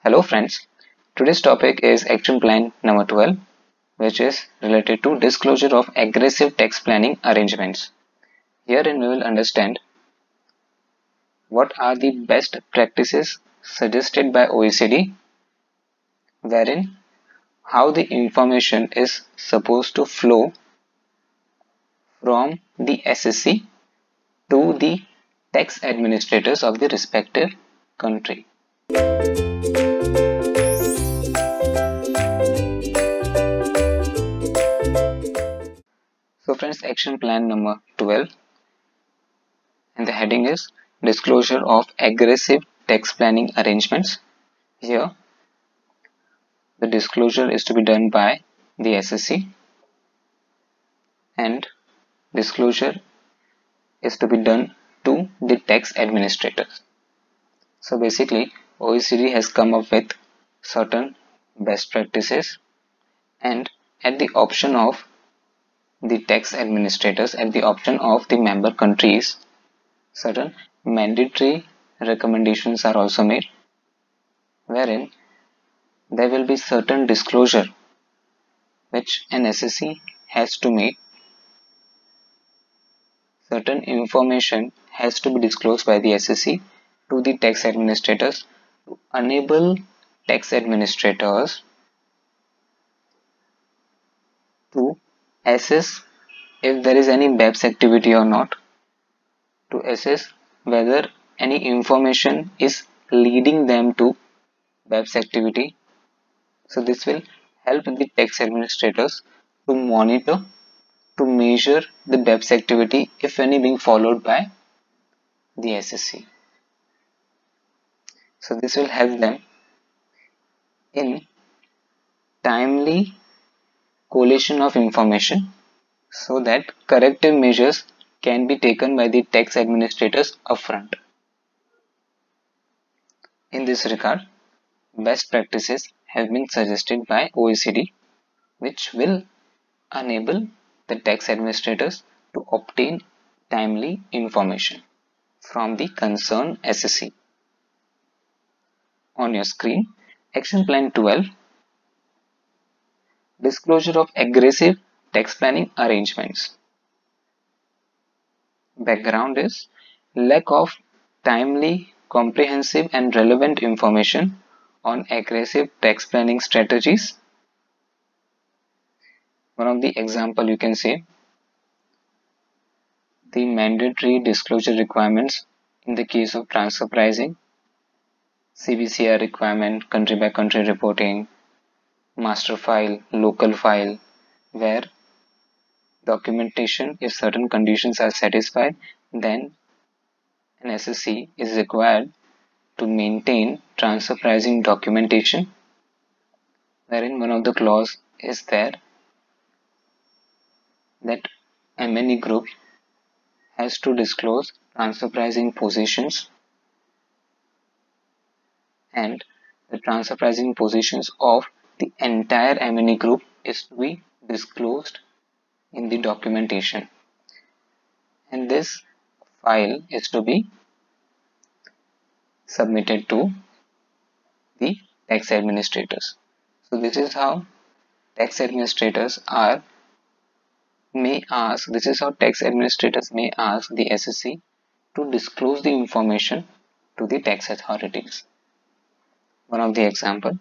Hello friends, today's topic is Action Plan number 12, which is related to disclosure of aggressive tax planning arrangements. Herein we will understand what are the best practices suggested by OECD, wherein how the information is supposed to flow from the SSC to the tax administrators of the respective country. So friends, Action Plan number 12 and the heading is Disclosure of Aggressive Tax Planning Arrangements. Here, the disclosure is to be done by the SSC and disclosure is to be done to the tax administrators. So basically, OECD has come up with certain best practices and at the option of the tax administrators, at the option of the member countries, certain mandatory recommendations are also made, wherein there will be certain disclosure which an SSC has to make. Certain information has to be disclosed by the SSC to the tax administrators to enable tax administrators to assess if there is any BEPS activity or not, to assess whether any information is leading them to BEPS activity. So this will help the tax administrators to monitor, to measure the BEPS activity, if any, being followed by the SSC. So this will help them in timely collation of information so that corrective measures can be taken by the tax administrators upfront. In this regard, best practices have been suggested by OECD, which will enable the tax administrators to obtain timely information from the concerned SSC. On your screen, Action Plan 12, Disclosure of Aggressive Tax Planning Arrangements. Background is lack of timely, comprehensive and relevant information on aggressive tax planning strategies. One of the example you can say the mandatory disclosure requirements in the case of transfer pricing, CBCR requirement, country by country reporting, master file, local file, where documentation, if certain conditions are satisfied, then an SSC is required to maintain transfer pricing documentation, wherein one of the clause is there that MNE group has to disclose transfer pricing positions, and the transfer pricing positions of the entire MNE group is to be disclosed in the documentation, and this file is to be submitted to the tax administrators. So this is how tax administrators may ask the SSC to disclose the information to the tax authorities. One of the example.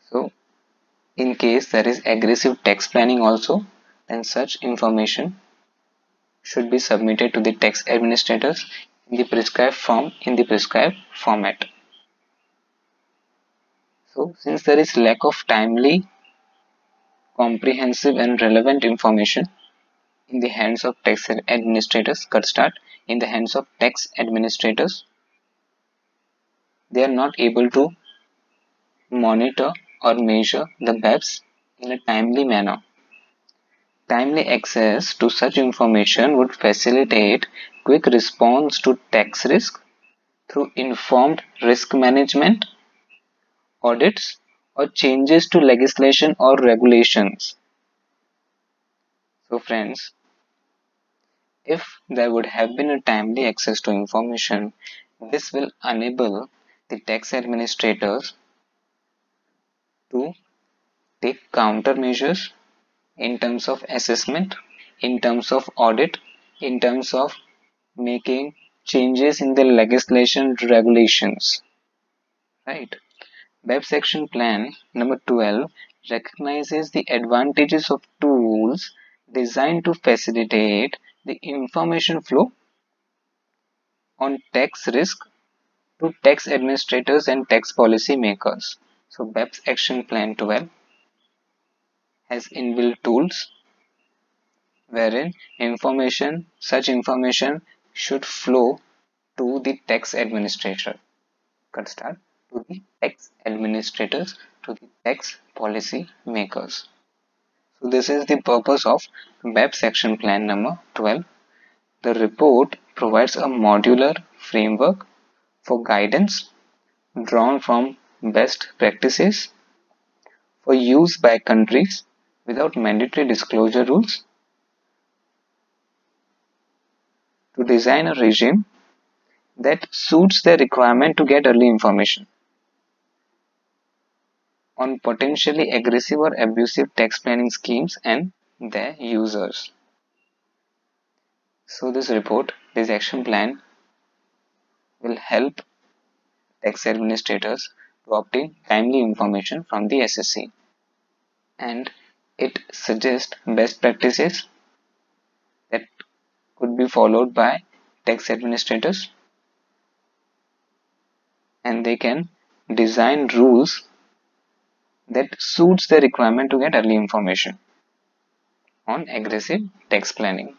So in case there is aggressive tax planning also, then such information should be submitted to the tax administrators in the prescribed form, in the prescribed format. So since there is lack of timely, comprehensive and relevant information in the hands of tax administrators, in the hands of tax administrators, they are not able to monitor or measure the BEPS in a timely manner. Timely access to such information would facilitate quick response to tax risk through informed risk management, audits, or changes to legislation or regulations. So friends, if there would have been a timely access to information, this will enable the tax administrators to take countermeasures in terms of assessment, in terms of audit, in terms of making changes in the legislation regulations, right? BEPS Action Plan number 12 recognizes the advantages of tools designed to facilitate the information flow on tax risk to tax administrators and tax policy makers. So BEPS Action Plan 12 has inbuilt tools wherein such information should flow to the tax administrator. Could start to the tax administrators, to the tax policy makers. So this is the purpose of BEPS Action Plan number 12. The report provides a modular framework for guidance drawn from best practices for use by countries without mandatory disclosure rules to design a regime that suits the requirement to get early information on potentially aggressive or abusive tax planning schemes and their users. So this action plan will help tax administrators to obtain timely information from the SSC, and it suggests best practices that could be followed by tax administrators, and they can design rules that suits the requirement to get early information on aggressive tax planning.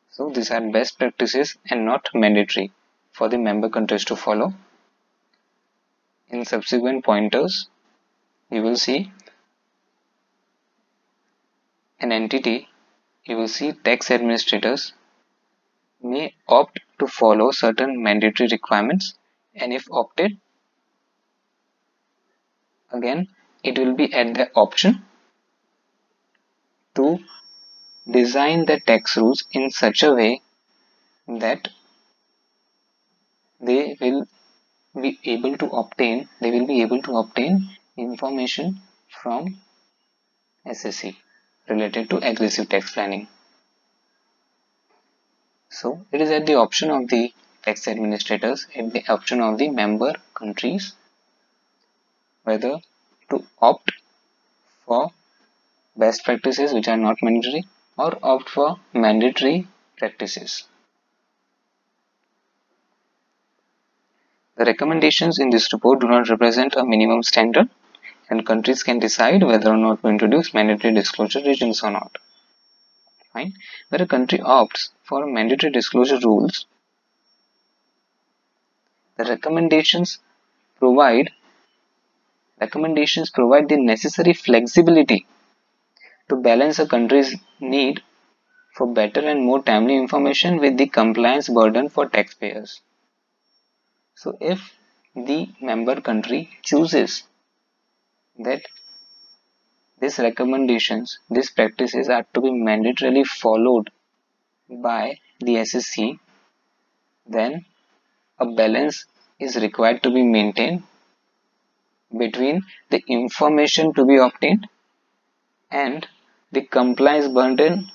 So these are best practices and not mandatory for the member countries to follow. In subsequent pointers, you will see an entity, you will see tax administrators may opt to follow certain mandatory requirements, and if opted, again it will be at the option to design the tax rules in such a way that they will be able to obtain information from SSC related to aggressive tax planning. So it is at the option of the tax administrators, at the option of the member countries, whether to opt for best practices which are not mandatory or opt for mandatory practices. The recommendations in this report do not represent a minimum standard, and countries can decide whether or not to introduce mandatory disclosure regimes or not. Fine. Where a country opts for mandatory disclosure rules, the recommendations provide the necessary flexibility to balance a country's need for better and more timely information with the compliance burden for taxpayers. So if the member country chooses that these recommendations, these practices are to be mandatorily followed by the SSC, then a balance is required to be maintained between the information to be obtained and the compliance burden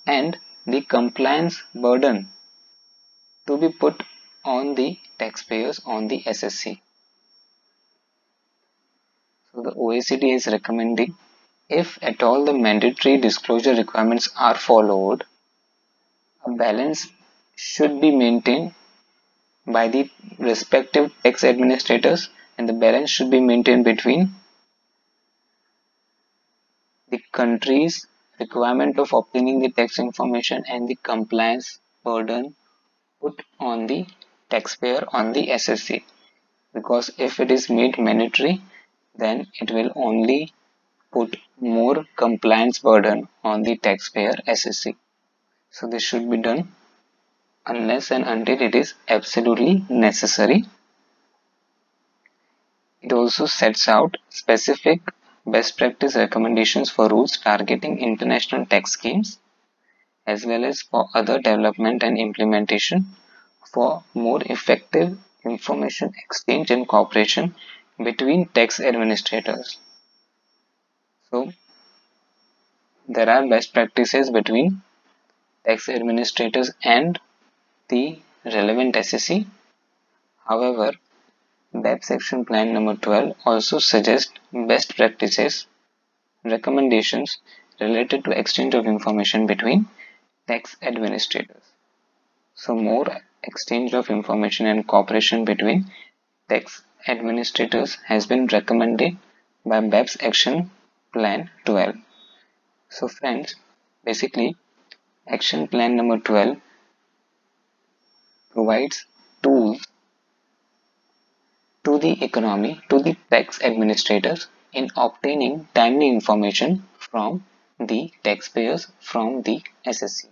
and the compliance burden to be put on the taxpayers, on the SSC. So the OECD is recommending, if at all the mandatory disclosure requirements are followed, a balance should be maintained by the respective tax administrators, and the balance should be maintained between the country's requirement of obtaining the tax information and the compliance burden put on the taxpayer, on the SSC. Because if it is made mandatory, then it will only put more compliance burden on the taxpayer SSC. So this should be done unless and until it is absolutely necessary. It also sets out specific best practice recommendations for rules targeting international tax schemes, as well as for other development and implementation for more effective information exchange and cooperation between tax administrators. So there are best practices between tax administrators and the relevant SSC. However, BEPS Action Plan number 12 also suggests best practices recommendations related to exchange of information between tax administrators. So more exchange of information and cooperation between tax administrators has been recommended by BEPS Action Plan 12. So friends, basically Action Plan number 12 provides tools to the economy, to the tax administrators in obtaining timely information from the taxpayers from the SSC.